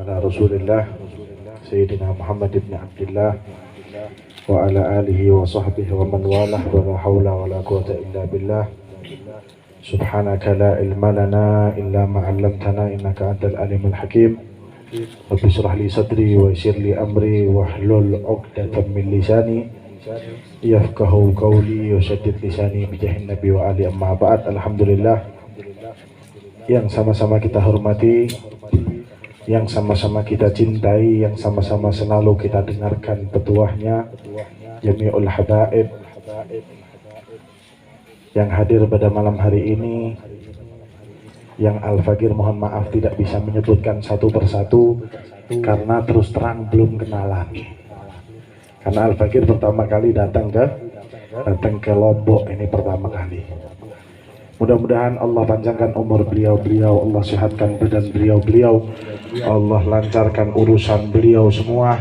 على رسول الله سيدنا محمد بن عبد الله وعلى آله وصحبه ومن والاه ولا حول ولا قوة إلا بالله سبحانك لا علم لنا إلا ما علمتنا إنك أنت العليم الحكيم رب اشرح لي صدري ويسر لي أمري واحلل عقدة من لساني يفقهوا قولي وسدد لساني بجاه النبي وآله أما بعد. Alhamdulillah, yang sama-sama kita hormati, yang sama-sama kita cintai, yang sama-sama selalu kita dengarkan petuahnya, Jami'ul Habaib yang hadir pada malam hari ini, yang Al-Fagir mohon maaf tidak bisa menyebutkan satu persatu karena terus terang belum kenalan. Karena Al-Fagir pertama kali datang ke Lombok ini pertama kali. Mudah-mudahan Allah panjangkan umur beliau-beliau, Allah sehatkan badan beliau-beliau, Allah lancarkan urusan beliau semua,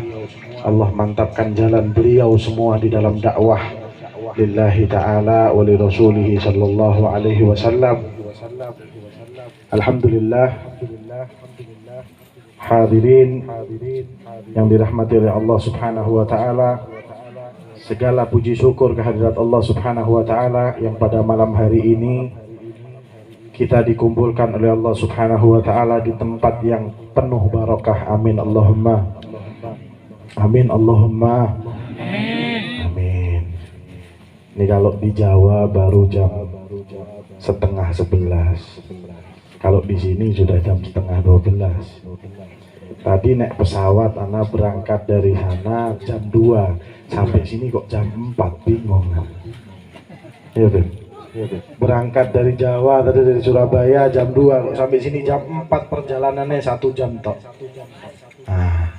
Allah mantapkan jalan beliau semua di dalam dakwah lillahi ta'ala wa li rasulihi sallallahu alaihi wasallam. Alhamdulillah, hadirin yang dirahmati oleh Allah subhanahu wa ta'ala, segala puji syukur kehadirat Allah subhanahu wa ta'ala yang pada malam hari ini kita dikumpulkan oleh Allah subhanahu wa ta'ala di tempat yang penuh barakah. Amin Allahumma amin Allahumma amin. Ini kalau di Jawa baru jam setengah 11, kalau di sini sudah jam setengah 12. Tadi naik pesawat, anak berangkat dari sana jam 2, sampai sini kok jam 4, bingung. Ya, berangkat dari Jawa tadi, dari Surabaya jam 2, kok sampai sini jam 4, perjalanannya 1 jam tok. Nah,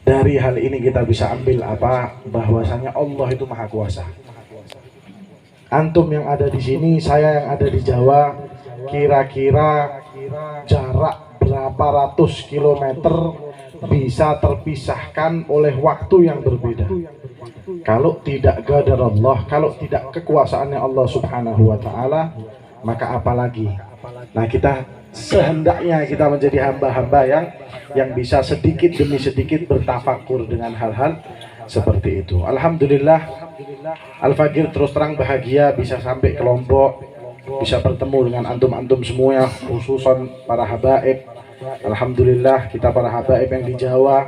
dari hal ini kita bisa ambil apa? Bahwasanya Allah itu maha kuasa. Antum yang ada di sini, saya yang ada di Jawa, kira-kira jarak berapa ratus kilometer bisa terpisahkan oleh waktu yang berbeda. Kalau tidak qadar Allah, kalau tidak kekuasaannya Allah subhanahu wa ta'ala, maka apalagi. Nah, kita sehendaknya kita menjadi hamba-hamba yang bisa sedikit demi sedikit bertafakur dengan hal-hal seperti itu. Alhamdulillah, Al-Fagir terus terang bahagia bisa sampai ke Lombok, bisa bertemu dengan antum-antum semua, khususan para habaib. Alhamdulillah, kita para habaib yang di Jawa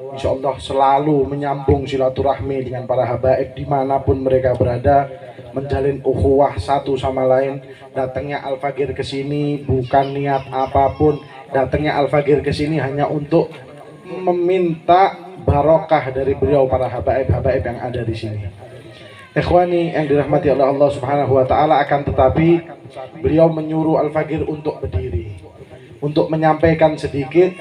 insya Allah selalu menyambung silaturahmi dengan para habaib dimanapun mereka berada, menjalin ukhuwah satu sama lain. Datangnya Al-Fagir ke sini bukan niat apapun, datangnya Al-Fagir ke sini hanya untuk meminta barokah dari beliau para habaib-habaib yang ada di sini. Ikhwani yang dirahmati oleh Allah subhanahu wa ta'ala, akan tetapi beliau menyuruh Al-Fagir untuk berdiri, untuk menyampaikan sedikit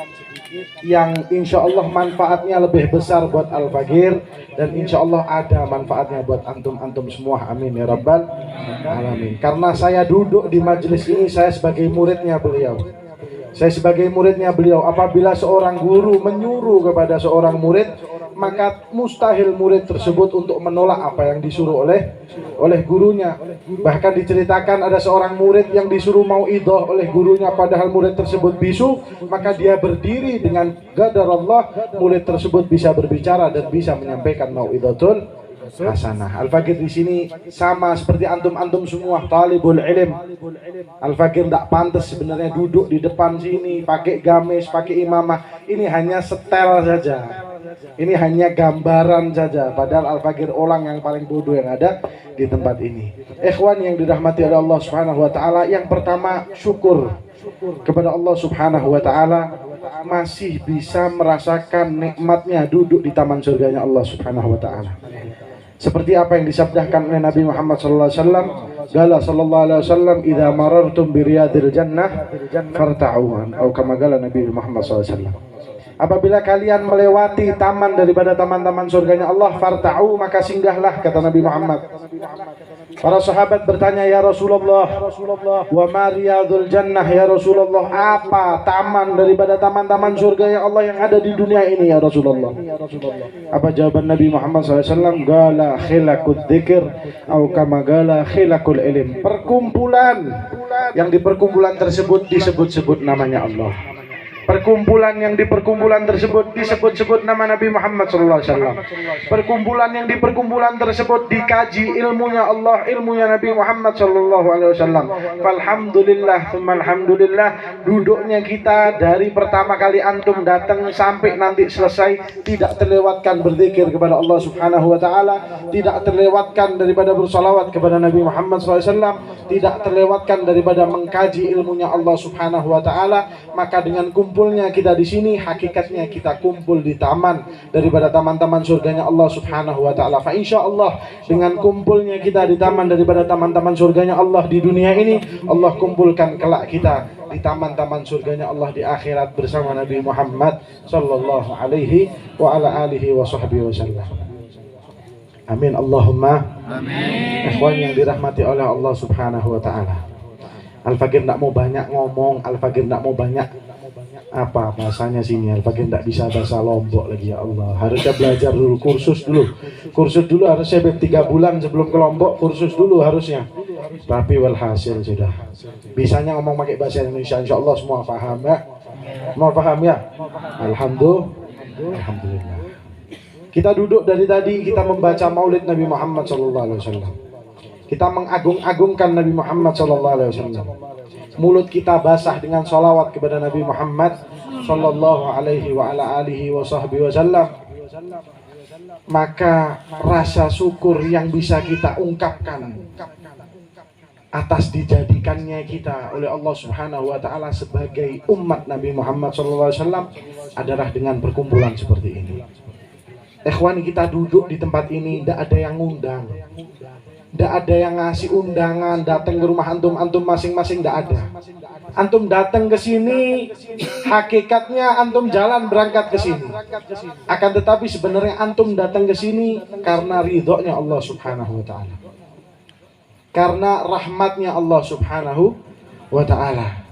yang insya Allah manfaatnya lebih besar buat Al-Fagir, dan insya Allah ada manfaatnya buat antum-antum semua. Amin ya rabbal alamin. Karena saya duduk di majelis ini, saya sebagai muridnya beliau. Saya sebagai muridnya beliau, apabila seorang guru menyuruh kepada seorang murid, maka mustahil murid tersebut untuk menolak apa yang disuruh oleh gurunya. Bahkan diceritakan ada seorang murid yang disuruh mau idhah oleh gurunya, padahal murid tersebut bisu, maka dia berdiri dengan qadar Allah, murid tersebut bisa berbicara dan bisa menyampaikan mauidhatul hasanah. Al-Fagir di sini sama seperti antum-antum semua talibul ilm. Al-Fagir tidak pantas sebenarnya duduk di depan sini pakai gamis, pakai imamah. Ini hanya setel saja, ini hanya gambaran saja, padahal Al-Fagir orang yang paling bodoh yang ada di tempat ini. Ikhwan yang dirahmati oleh Allah subhanahu wa ta'ala, yang pertama syukur kepada Allah subhanahu wa ta'ala masih bisa merasakan nikmatnya duduk di taman surganya Allah subhanahu wa ta'ala. Seperti apa yang disabdakan oleh Nabi Muhammad sallallahu alaihi wasallam, qala sallallahu alaihi wasallam, idza marartum bi riyadil jannah farta'u, atau kama qala Nabi Muhammad sallallahu alaihi wasallam, apabila kalian melewati taman daripada taman-taman surganya Allah, farta'u, maka singgahlah, kata Nabi Muhammad. Para sahabat bertanya, ya Rasulullah, wa ma riyadul jannah, ya Rasulullah, apa taman daripada taman-taman surga yang Allah yang ada di dunia ini ya Rasulullah? Apa jawaban Nabi Muhammad SAW? Gala khilakul dzikir, atau kama gala khilakul ilm, perkumpulan yang di perkumpulan tersebut disebut-sebut namanya Allah. Perkumpulan yang di perkumpulan tersebut disebut-sebut nama Nabi Muhammad SAW. Perkumpulan yang di perkumpulan tersebut dikaji ilmunya Allah, ilmunya Nabi Muhammad SAW. Alhamdulillah, alhamdulillah, duduknya kita dari pertama kali antum datang sampai nanti selesai tidak terlewatkan berzikir kepada Allah Subhanahu wa taala, tidak terlewatkan daripada bersalawat kepada Nabi Muhammad SAW, tidak terlewatkan daripada mengkaji ilmunya Allah Subhanahu wa taala. Maka dengan kumpulnya kita di sini, hakikatnya kita kumpul di taman daripada taman-taman surganya Allah Subhanahu wa taala. Fa insyaallah dengan kumpulnya kita di taman daripada taman-taman surganya Allah di dunia ini, Allah kumpulkan kelak kita di taman-taman surganya Allah di akhirat bersama Nabi Muhammad sallallahu alaihi wa ala alihi wa sahbihi wasallam. Amin Allahumma amin. Ikhwan yang dirahmati oleh Allah Subhanahu wa taala. Al-Fakir tidak mau banyak ngomong, Al-Fakir tidak mau banyak apa bahasanya sini. Al-Fakir tidak bisa bahasa Lombok lagi, ya Allah. Harusnya belajar dulu, kursus dulu harusnya 3 bulan sebelum ke Lombok, kursus dulu harusnya. Tapi walhasil sudah bisanya ngomong pakai bahasa Indonesia, insya Allah semua paham ya. Semua paham ya. Alhamdulillah. Kita duduk dari tadi kita membaca Maulid Nabi Muhammad SAW. Kita mengagung-agungkan Nabi Muhammad SAW. Mulut kita basah dengan salawat kepada Nabi Muhammad sallallahu alaihi wa ala alihi wa sahbihi wasallam. Maka rasa syukur yang bisa kita ungkapkan atas dijadikannya kita oleh Allah Subhanahu wa taala sebagai umat Nabi Muhammad sallallahu alaihi wasallam adalah dengan perkumpulan seperti ini. Ikhwan, kita duduk di tempat ini, tidak ada yang ngundang, tidak ada yang ngasih undangan datang ke rumah antum masing-masing, tidak ada. Antum datang ke sini, hakikatnya antum jalan berangkat ke sini. Akan tetapi sebenarnya antum datang ke sini karena ridhonya Allah Subhanahu wa taala. Karena rahmatnya Allah Subhanahu wa taala.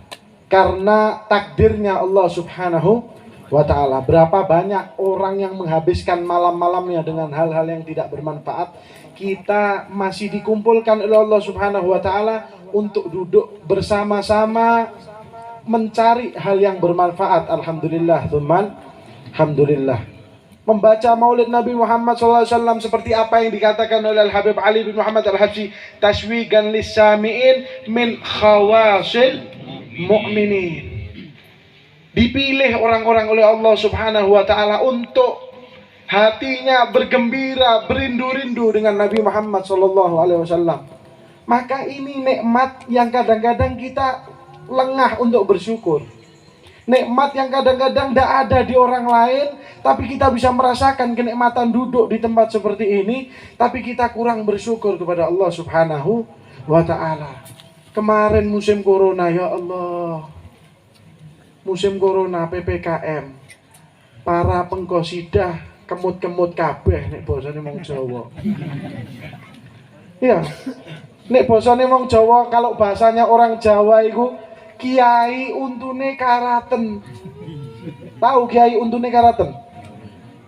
Karena takdirnya Allah Subhanahu wa ta'ala. Berapa banyak orang yang menghabiskan malam-malamnya dengan hal-hal yang tidak bermanfaat. Kita masih dikumpulkan oleh Allah Subhanahu wa ta'ala untuk duduk bersama-sama mencari hal yang bermanfaat. Alhamdulillah, teman. Alhamdulillah. Membaca Maulid Nabi Muhammad SAW seperti apa yang dikatakan oleh Al-Habib Ali bin Muhammad Al-Habsyi, tashwigan lis-sami'in min khawasil mu'minin. Dipilih orang-orang oleh Allah Subhanahu wa ta'ala untuk hatinya bergembira, berindu-rindu dengan Nabi Muhammad SAW. Maka ini nikmat yang kadang-kadang kita lengah untuk bersyukur. Nikmat yang kadang-kadang tidak ada di orang lain, tapi kita bisa merasakan kenikmatan duduk di tempat seperti ini, tapi kita kurang bersyukur kepada Allah Subhanahu wa ta'ala. Kemarin musim corona, ya Allah, musim corona, PPKM, para pengqasidah kemut-kemut kabeh nek basane wong Jawa. Ya. Nek basane wong Jawa, kalau bahasanya orang Jawa itu kiai untune karaten. Tahu kiai untune karaten?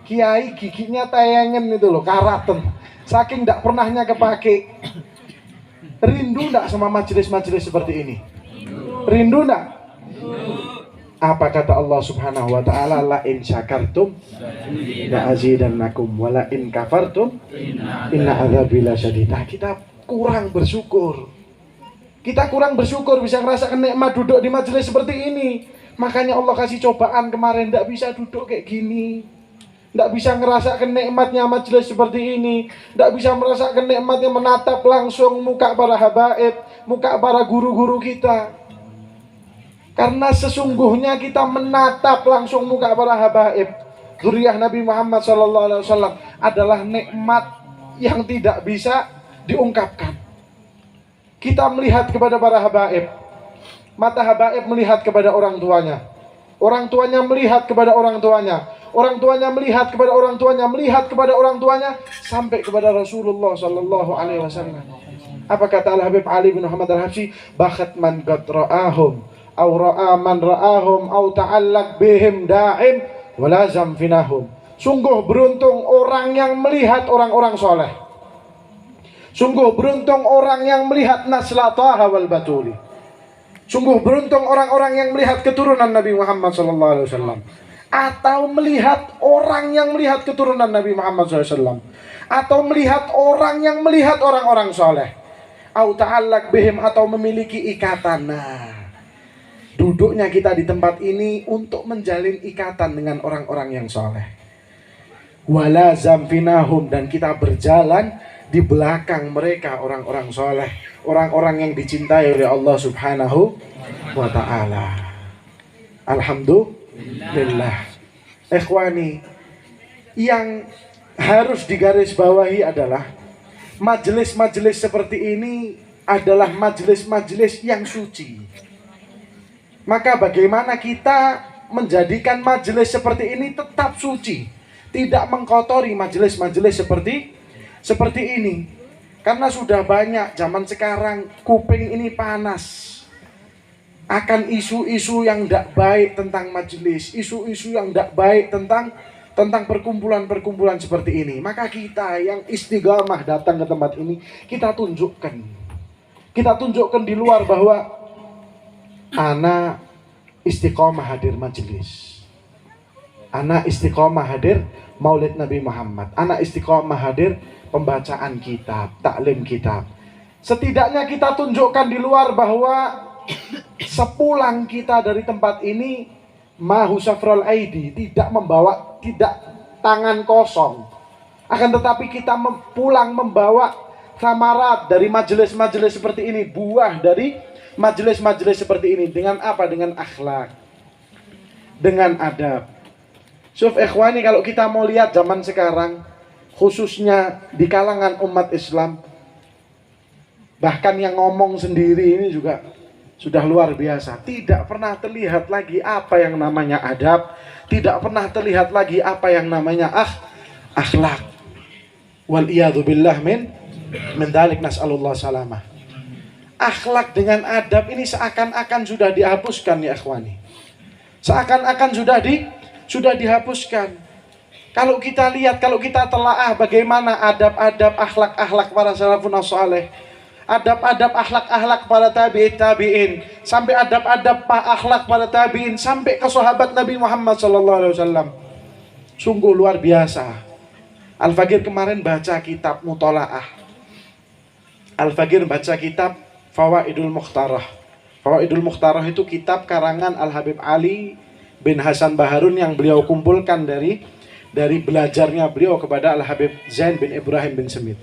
Kiai giginya tayangan itu loh, karaten. Saking tidak pernahnya kepake. Rindu tidak sama majelis-majelis seperti ini? Rindu tidak? Apa kata Allah Subhanahu wa ta'ala? La in syakartum la azidannakum wa la in kafartum inna adzabi lasyadid. Kita kurang bersyukur. Kita kurang bersyukur bisa merasakan nikmat duduk di majelis seperti ini. Makanya Allah kasih cobaan kemarin, tidak bisa duduk kayak gini, tidak bisa ngerasakan nikmatnya majelis seperti ini, tidak bisa merasakan nikmatnya menatap langsung muka para habaib, muka para guru-guru kita. Karena sesungguhnya kita menatap langsung muka para habaib, zuriyah Nabi Muhammad SAW, adalah nikmat yang tidak bisa diungkapkan. Kita melihat kepada para habaib, mata habaib melihat kepada orang tuanya melihat kepada orang tuanya, orang tuanya melihat kepada orang tuanya, melihat kepada orang tuanya, sampai kepada Rasulullah SAW. Apa kata Al-Habib Ali bin Muhammad Al-Habsyi? Bakhat man qad ra'ahum aw ra'a man ra'ahum aw ta'allaq bihim da'im walazam finahum. Sungguh beruntung orang yang melihat orang-orang soleh. Sungguh beruntung orang yang melihat naslataha wal batuli. Sungguh beruntung orang-orang yang melihat keturunan Nabi Muhammad SAW, atau melihat orang yang melihat keturunan Nabi Muhammad SAW, atau melihat orang yang melihat orang-orang soleh, au ta'allaq bihim, atau memiliki ikatan. Nah, duduknya kita di tempat ini untuk menjalin ikatan dengan orang-orang yang soleh. Wala zamfinahum, dan kita berjalan di belakang mereka, orang-orang soleh, orang-orang yang dicintai oleh Allah Subhanahu wa ta'ala. Alhamdulillah. Ikhwani, yang harus digarisbawahi adalah majelis-majelis seperti ini adalah majelis-majelis yang suci. Maka bagaimana kita menjadikan majelis seperti ini tetap suci, tidak mengkotori majelis-majelis seperti ini. Karena sudah banyak zaman sekarang kuping ini panas akan isu-isu yang tidak baik tentang majelis, isu-isu yang tidak baik tentang perkumpulan-perkumpulan seperti ini. Maka kita yang istiqamah datang ke tempat ini, kita tunjukkan di luar bahwa ana istiqamah hadir majelis, ana istiqamah hadir Maulid Nabi Muhammad, ana istiqamah hadir pembacaan kitab, taklim kitab. Setidaknya kita tunjukkan di luar bahwa sepulang kita dari tempat ini, mahu safrul aidi, tidak tangan kosong. Akan tetapi kita pulang membawa samarat dari majelis-majelis seperti ini, buah dari majelis-majelis seperti ini. Dengan apa? Dengan akhlak, dengan adab. Syuf ikhwani, kalau kita mau lihat zaman sekarang, khususnya di kalangan umat Islam, bahkan yang ngomong sendiri ini juga sudah luar biasa. Tidak pernah terlihat lagi apa yang namanya adab, tidak pernah terlihat lagi apa yang namanya akhlak. Wal iyadzu billah min dzalik, nas'alullah salamah. Akhlak dengan adab ini seakan-akan sudah dihapuskan ya ikhwani. Seakan-akan sudah dihapuskan. Kalau kita lihat, kalau kita telaah bagaimana adab-adab akhlak-akhlak para salafun saleh, adab-adab akhlak-akhlak para tabi'in, sampai adab-adab akhlak para tabi'in, sampai ke sahabat Nabi Muhammad SAW. Sungguh luar biasa. Al-Fagir kemarin baca kitab Mutola'ah. Al-Fagir baca kitab Fawaidul Mukhtarah. Fawaidul Mukhtarah itu kitab karangan Al-Habib Ali bin Hasan Baharun yang beliau kumpulkan dari belajarnya beliau kepada Al-Habib Zain bin Ibrahim bin Semit.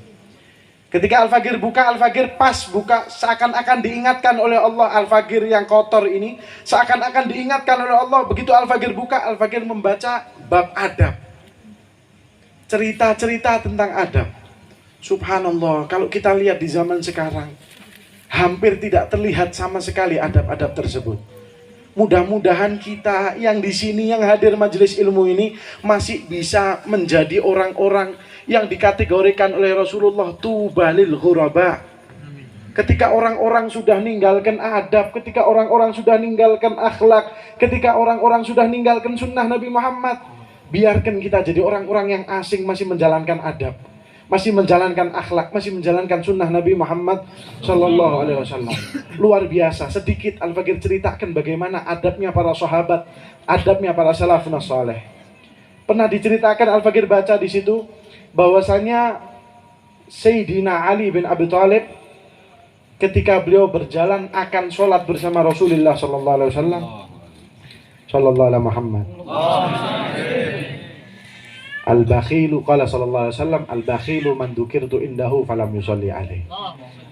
Ketika Al-Fagir buka, Al-Fagir pas buka, seakan-akan diingatkan oleh Allah. Al-Fagir yang kotor ini seakan-akan diingatkan oleh Allah. Begitu Al-Fagir buka, Al-Fagir membaca bab adab, cerita-cerita tentang adab. Subhanallah, kalau kita lihat di zaman sekarang, hampir tidak terlihat sama sekali adab-adab tersebut. Mudah-mudahan kita yang di sini, yang hadir majelis ilmu ini, masih bisa menjadi orang-orang yang dikategorikan oleh Rasulullah tubalil ghuraba. Ketika orang-orang sudah ninggalkan adab, ketika orang-orang sudah ninggalkan akhlak, ketika orang-orang sudah ninggalkan sunnah Nabi Muhammad, biarkan kita jadi orang-orang yang asing masih menjalankan adab, masih menjalankan akhlak, masih menjalankan sunnah Nabi Muhammad Sallallahu Alaihi Wasallam. Luar biasa. Sedikit Al-Fagir ceritakan bagaimana adabnya para sahabat, adabnya para salafun saleh. Pernah diceritakan Al-Fagir baca di situ bahwasanya Sayyidina Ali bin Abi Thalib ketika beliau berjalan akan sholat bersama Rasulullah Sallallahu Alaihi Wasallam, Sallallahu Alaihi Muhammad. Al-bakhilu qala sallallahu alaihi wasallam, al-bakhilu man dzukirtu indahu falam yusalli alaihi.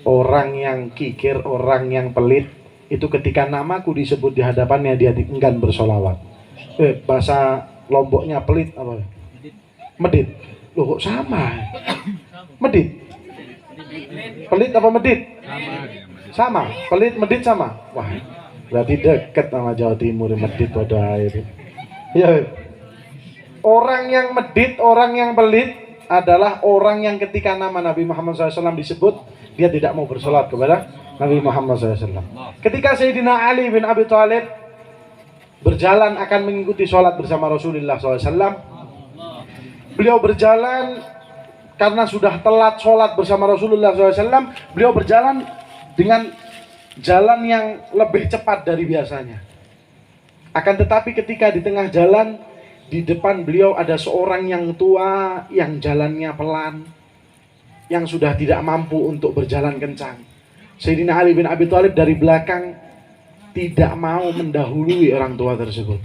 Orang yang kikir, orang yang pelit itu ketika namaku disebut di hadapannya dia enggan bersolawat. Bahasa Lomboknya pelit apa? Medit. Loh kok sama? Medit. Pelit apa medit? Sama. Pelit medit sama. Wah, berarti dekat sama Jawa Timur, medit pada air. Ya. Orang yang medit, orang yang pelit adalah orang yang ketika nama Nabi Muhammad SAW disebut, dia tidak mau bersolat kepada Nabi Muhammad SAW. Ketika Sayyidina Ali bin Abi Thalib berjalan akan mengikuti sholat bersama Rasulullah SAW, beliau berjalan karena sudah telat sholat bersama Rasulullah SAW, beliau berjalan dengan jalan yang lebih cepat dari biasanya. Akan tetapi ketika di tengah jalan, di depan beliau ada seorang yang tua, yang jalannya pelan, yang sudah tidak mampu untuk berjalan kencang. Sayyidina Ali bin Abi Thalib dari belakang tidak mau mendahului orang tua tersebut.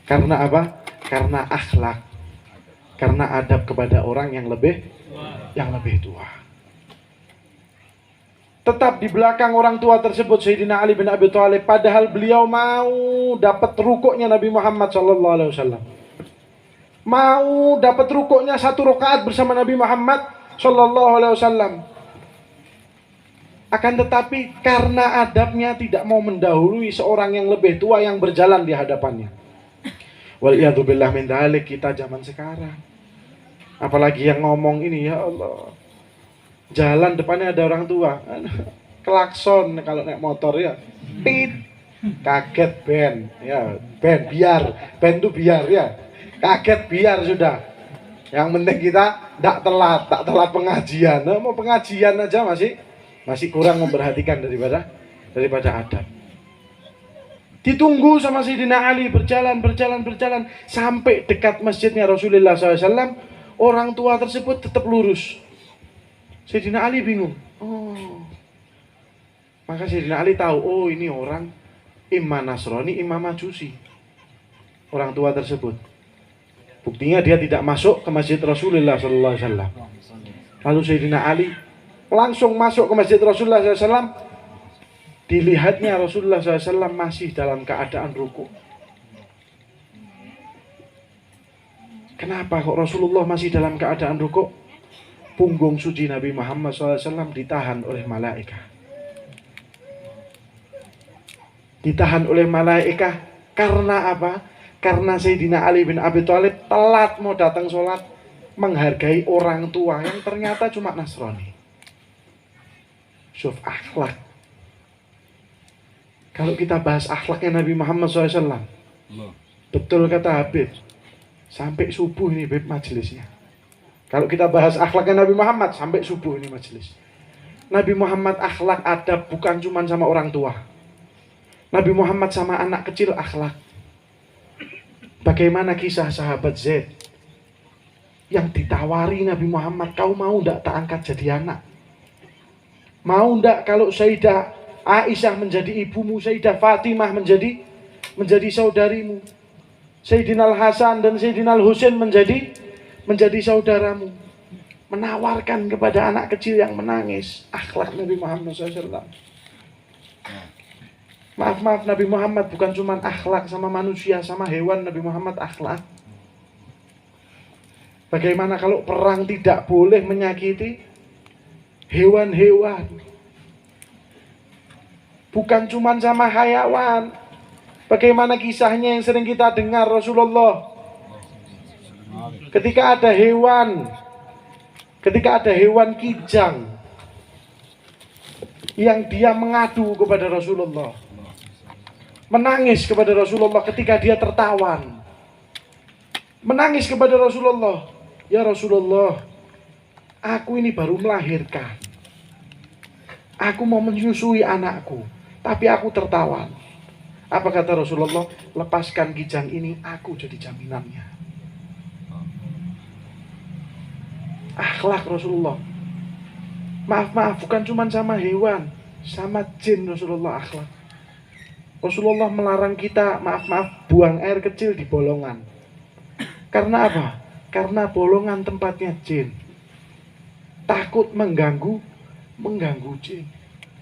Karena apa? Karena akhlak, karena adab kepada orang yang lebih tua. Tetap di belakang orang tua tersebut Sayyidina Ali bin Abi Thalib, padahal beliau mau dapat rukuknya Nabi Muhammad SAW. Mau dapat rukuknya 1 rakaat bersama Nabi Muhammad SAW. Akan tetapi karena adabnya tidak mau mendahului seorang yang lebih tua yang berjalan di hadapannya. Waliyadzubillah min dzalik, kita zaman sekarang. Apalagi yang ngomong ini, ya Allah. Jalan depannya ada orang tua, klakson kalau naik motor ya, tit, kaget ben, ya ben biar, ben itu biar ya, kaget biar sudah. Yang penting kita tak telat pengajian. Nah, mau pengajian aja masih kurang memperhatikan daripada adab. Ditunggu sama Sayyidina Ali, berjalan sampai dekat masjidnya Rasulullah SAW. Orang tua tersebut tetap lurus. Sayyidina Ali bingung. Maka Sayyidina Ali tahu, ini orang imam Nasrani, imam Majusi. Orang tua tersebut. Buktinya dia tidak masuk ke masjid Rasulullah SAW. Lalu Sayyidina Ali langsung masuk ke masjid Rasulullah SAW. Dilihatnya Rasulullah SAW masih dalam keadaan ruku. Kenapa kok Rasulullah masih dalam keadaan ruku? Punggung suci Nabi Muhammad SAW ditahan oleh malaikat. Ditahan oleh malaikat karena apa? Karena Sayyidina Ali bin Abi Thalib telat mau datang sholat, menghargai orang tua yang ternyata cuma Nasrani. Syuf akhlak. Kalau kita bahas akhlaknya Nabi Muhammad SAW, betul kata Habib, sampai subuh ini Habib majelisnya. Kalau kita bahas akhlaknya Nabi Muhammad, sampai subuh ini majelis. Nabi Muhammad akhlak adab bukan cuma sama orang tua. Nabi Muhammad sama anak kecil akhlak. Bagaimana kisah sahabat Zaid yang ditawari Nabi Muhammad, kau mau ndak tak angkat jadi anak? Mau ndak kalau Sayyidah Aisyah menjadi ibumu, Sayyidah Fatimah menjadi saudarimu, Sayyidina Al-Hasan dan Sayyidina Al-Husain menjadi saudaramu? Menawarkan kepada anak kecil yang menangis. Akhlak Nabi Muhammad SAW. Maaf, Nabi Muhammad bukan cuma akhlak sama manusia, sama hewan. Nabi Muhammad akhlak. Bagaimana kalau perang tidak boleh menyakiti hewan-hewan? Bukan cuma sama hayawan. Bagaimana kisahnya yang sering kita dengar Rasulullah ketika ada hewan kijang yang dia mengadu kepada Rasulullah, menangis kepada Rasulullah ketika dia tertawan, menangis kepada Rasulullah, ya Rasulullah, aku ini baru melahirkan, aku mau menyusui anakku, tapi aku tertawan. Apa kata Rasulullah? Lepaskan kijang ini, aku jadi jaminannya. Akhlak Rasulullah. Maaf, bukan cuma sama hewan, sama jin Rasulullah akhlak. Rasulullah melarang kita, maaf, buang air kecil di bolongan. Karena apa? Karena bolongan tempatnya jin. Takut mengganggu jin.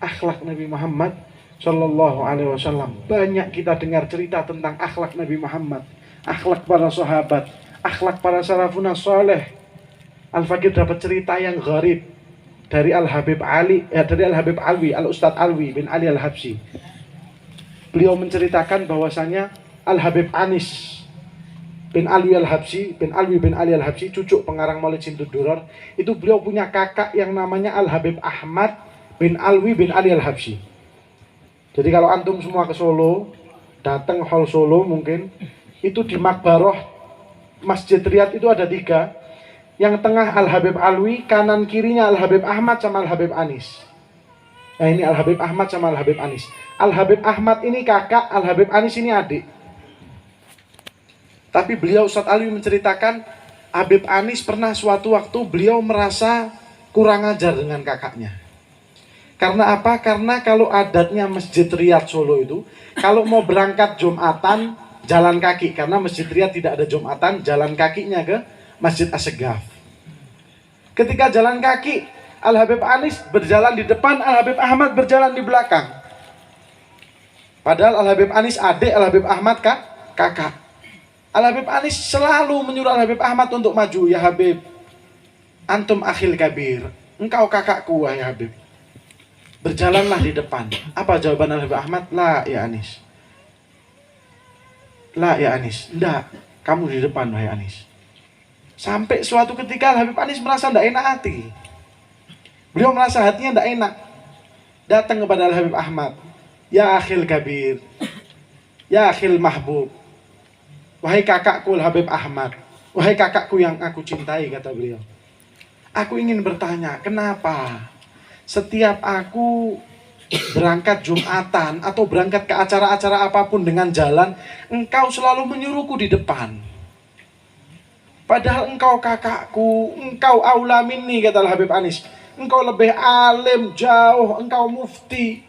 Akhlak Nabi Muhammad Sallallahu Alaihi Wasallam. Banyak kita dengar cerita tentang akhlak Nabi Muhammad, akhlak para sahabat, akhlak para salafun saleh. Al-Fakir dapat cerita yang gharib dari Al-Habib Alwi, Al-Ustadz Alwi bin Ali Al-Habsyi. Beliau menceritakan bahwasanya Al-Habib Anis bin Alwi bin Ali Al-Habsyi, cucu pengarang Maulid Simtud Duror, itu beliau punya kakak yang namanya Al-Habib Ahmad bin Alwi bin Ali Al-Habsyi. Jadi kalau antum semua ke Solo, datang hall Solo mungkin, itu di Makbaroh Masjid Riyad itu ada 3. Yang tengah Al-Habib Alwi, kanan kirinya Al-Habib Ahmad sama Al-Habib Anis. Nah ini Al Habib Ahmad sama Al Habib Anis. Al Habib Ahmad ini kakak, Al Habib Anis ini adik. Tapi beliau Ustadz Alwi menceritakan Habib Anis pernah suatu waktu beliau merasa kurang ajar dengan kakaknya. Karena apa? Karena kalau adatnya Masjid Riyadh Solo itu, kalau mau berangkat Jumatan jalan kaki, karena Masjid Riyadh tidak ada Jumatan, jalan kakinya ke Masjid Assegaf. Ketika jalan kaki, Al Habib Anis berjalan di depan, Al Habib Ahmad berjalan di belakang. Padahal Al Habib Anis adik, Al Habib Ahmad kakak. Al Habib Anis selalu menyuruh Al Habib Ahmad untuk maju. Ya Habib, antum akhil kabir, engkau kakakku wahai Habib. Berjalanlah di depan. Apa jawaban Al Habib Ahmad? La ya Anis. La ya Anis. Enggak, kamu di depan wahai Anis. Sampai suatu ketika Al Habib Anis merasa tidak enak hati. Beliau merasa hatinya tidak enak. Datang kepada Al Habib Ahmad. Ya akhil kabir, ya akhil mahbub, wahai kakakku Al Habib Ahmad, wahai kakakku yang aku cintai, kata beliau. Aku ingin bertanya, kenapa setiap aku berangkat Jumatan atau berangkat ke acara-acara apapun dengan jalan, engkau selalu menyuruhku di depan. Padahal engkau kakakku, engkau aula minni, kata Al Habib Anis. Engkau lebih alim, jauh, engkau mufti.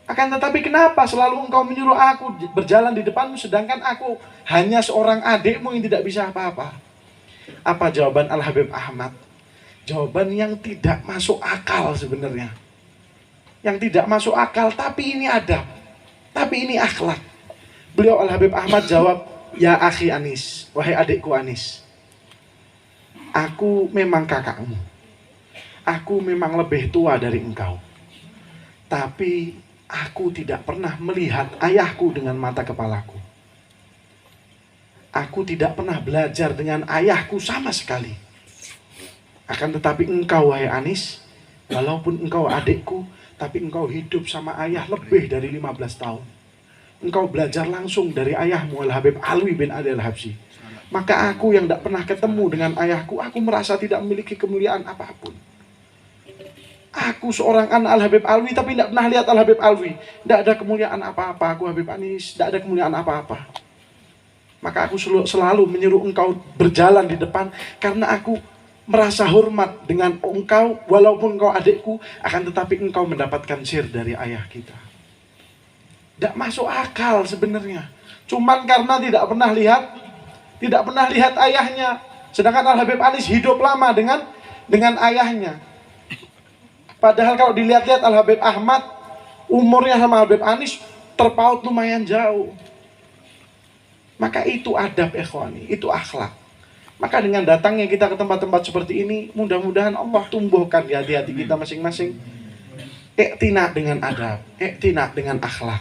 Akan tetapi kenapa selalu engkau menyuruh aku berjalan di depanmu, sedangkan aku hanya seorang adikmu yang tidak bisa apa-apa? Apa jawaban Al Habib Ahmad? Jawaban yang tidak masuk akal sebenarnya. Yang tidak masuk akal, tapi ini adab. Tapi ini akhlak. Beliau Al Habib Ahmad jawab, ya akhi Anis, wahai adikku Anis. Aku memang kakakmu. Aku memang lebih tua dari engkau. Tapi aku tidak pernah melihat ayahku dengan mata kepalaku. Aku tidak pernah belajar dengan ayahku sama sekali. Akan tetapi engkau wahai Anis, walaupun engkau adikku, tapi engkau hidup sama ayah lebih dari 15 tahun. Engkau belajar langsung dari ayahmu Al Habib Alwi bin Ali Al Habsyi. Maka aku yang tidak pernah ketemu dengan ayahku, aku merasa tidak memiliki kemuliaan apapun. Aku seorang anak Al Habib Alwi tapi tidak pernah lihat Al Habib Alwi. Tidak ada kemuliaan apa-apa. Aku Habib Anis, tidak ada kemuliaan apa-apa. Maka aku selalu menyuruh engkau berjalan di depan, karena aku merasa hormat dengan engkau, walaupun engkau adikku, akan tetapi engkau mendapatkan sir dari ayah kita. Tidak masuk akal sebenarnya. Cuman karena tidak pernah lihat ayahnya. Sedangkan Al Habib Anis hidup lama dengan ayahnya. Padahal kalau dilihat-lihat Al Habib Ahmad, umurnya sama Al Habib Anis terpaut lumayan jauh. Maka itu adab ikhwani, itu akhlak. Maka dengan datangnya kita ke tempat-tempat seperti ini, mudah-mudahan Allah tumbuhkan di hati-hati kita masing-masing iktina dengan adab, iktina dengan akhlak.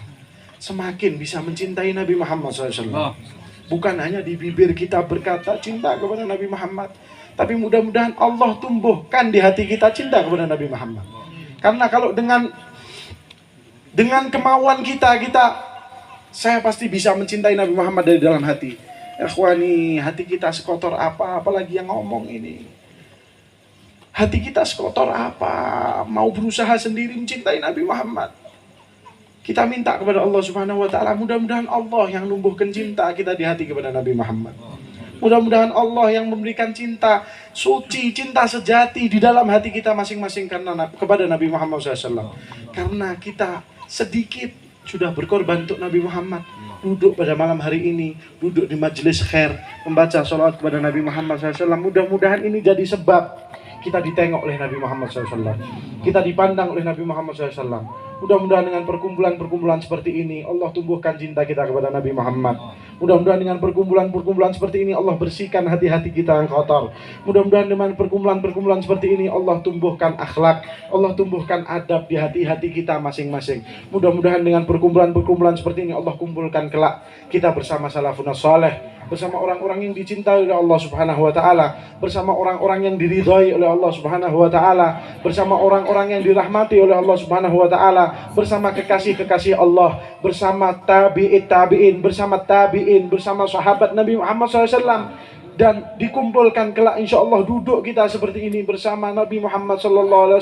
Semakin bisa mencintai Nabi Muhammad SAW. Bukan hanya di bibir kita berkata cinta kepada Nabi Muhammad, tapi mudah-mudahan Allah tumbuhkan di hati kita cinta kepada Nabi Muhammad. Karena kalau dengan kemauan kita, saya pasti bisa mencintai Nabi Muhammad dari dalam hati. Ikhwani, hati kita sekotor apa, apalagi yang ngomong ini. Hati kita sekotor apa, mau berusaha sendiri mencintai Nabi Muhammad. Kita minta kepada Allah Subhanahu wa taala, mudah-mudahan Allah yang numbuhkan cinta kita di hati kepada Nabi Muhammad. Mudah-mudahan Allah yang memberikan cinta suci, cinta sejati di dalam hati kita masing-masing kepada Nabi Muhammad SAW. Karena kita sedikit sudah berkorban untuk Nabi Muhammad. Duduk pada malam hari ini, duduk di majelis khair, membaca salawat kepada Nabi Muhammad SAW. Mudah-mudahan ini jadi sebab kita ditengok oleh Nabi Muhammad SAW. Kita dipandang oleh Nabi Muhammad SAW. Mudah-mudahan dengan perkumpulan-perkumpulan seperti ini Allah tumbuhkan cinta kita kepada Nabi Muhammad. Mudah-mudahan dengan perkumpulan-perkumpulan seperti ini Allah bersihkan hati-hati kita yang kotor. Mudah-mudahan dengan perkumpulan-perkumpulan seperti ini Allah tumbuhkan akhlak, Allah tumbuhkan adab di hati-hati kita masing-masing. Mudah-mudahan dengan perkumpulan-perkumpulan seperti ini Allah kumpulkan kelak kita bersama salafun saleh, bersama orang-orang yang dicintai oleh Allah Subhanahu wa taala, bersama orang-orang yang diridhai oleh Allah Subhanahu wa taala, bersama orang-orang yang dirahmati oleh Allah Subhanahu wa taala, bersama kekasih-kekasih Allah, bersama tabi'in, bersama tabi'in, bersama sahabat Nabi Muhammad SAW, dan dikumpulkan kelak insyaallah duduk kita seperti ini bersama Nabi Muhammad SAW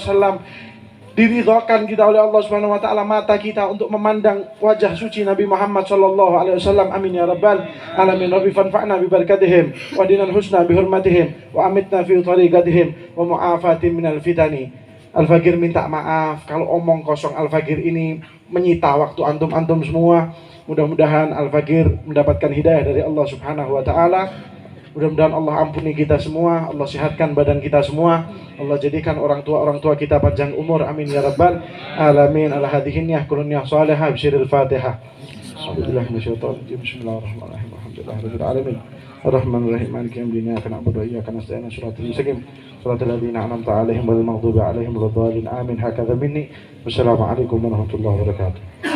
diridhakan kita oleh Allah Subhanahu wa taala, mata kita untuk memandang wajah suci Nabi Muhammad sallallahu alaihi wasallam. Amin ya rabbal alamin. Rabbi fanfa'na bi barakatihim wa dinal husna bi hurmatihim wa amitna fi tariqatihim wa mu'afatin minal fitani. Al-Fagir minta maaf kalau omong kosong Al-Fagir ini menyita waktu antum-antum semua. Mudah-mudahan Al-Fagir mendapatkan hidayah dari Allah Subhanahu wa taala. Mudah-mudahan Allah ampuni kita semua, Allah sehatkan badan kita semua, Allah jadikan orang tua kita panjang umur. Amin ya rabbal alamin. Ala hadhihi niyyah kullu niyyah salihah bisyiril Fatihah. Bismillahirrahmanirrahim. Alhamdulillahirabbil alamin. Arrahmanir rahim. Maliki yaumiddin. Iyyaka na'budu wa iyyaka nasta'in. Shiratal mustaqim. Shiratal ladzina an'amta 'alaihim ghairil maghdubi 'alaihim waladdallin. Amin. Hakadha minni. Wassalamu alaikum warahmatullahi wabarakatuh.